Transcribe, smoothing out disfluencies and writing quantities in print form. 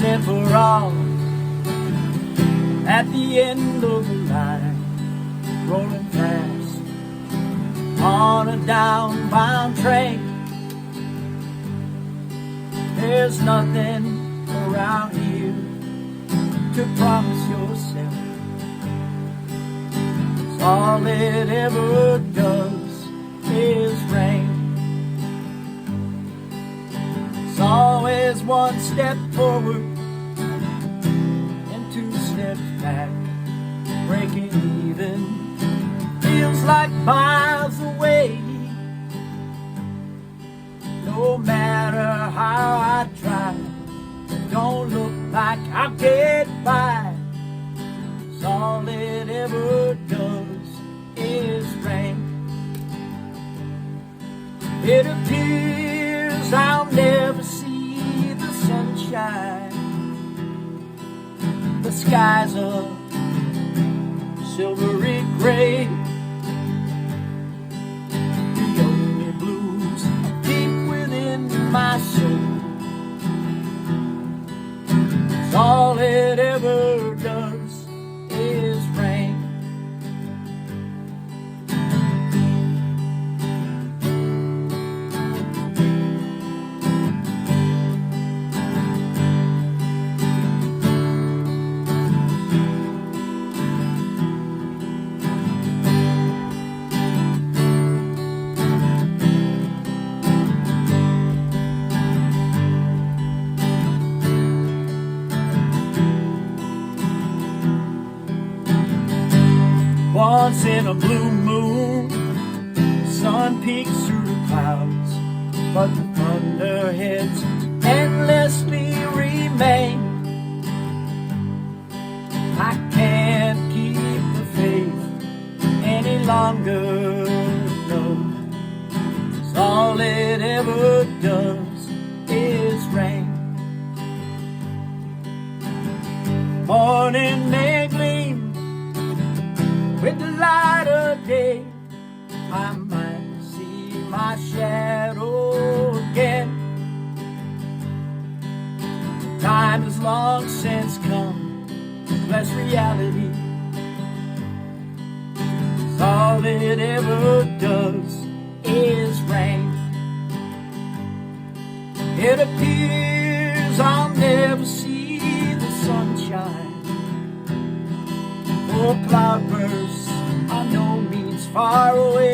once and for all. At the end of the line, rolling fast on a downbound train. There's nothing around here to promise yourself. All it ever does is rain. It's always one step forward and two steps back. Breaking even feels like miles away. No matter how I try, don't look like I'll get by. 'Cause all it ever does is rain. It appears I'll never see the sunshine. The skies are silvery gray. The only blues deep within my soul. 'Cause all it ever does is rain. Once in a blue moon, sun peeks through the clouds, but the thunderheads endlessly remain. I can't keep the faith any longer, no. 'Cause all it ever does is rain. Morning may gleam with the light of day. I might see my shadow again. Time has long since come to bless reality. 'Cause all it ever does is rain. It appears I'll never see the sunshine. For cloudbursts are no means far away.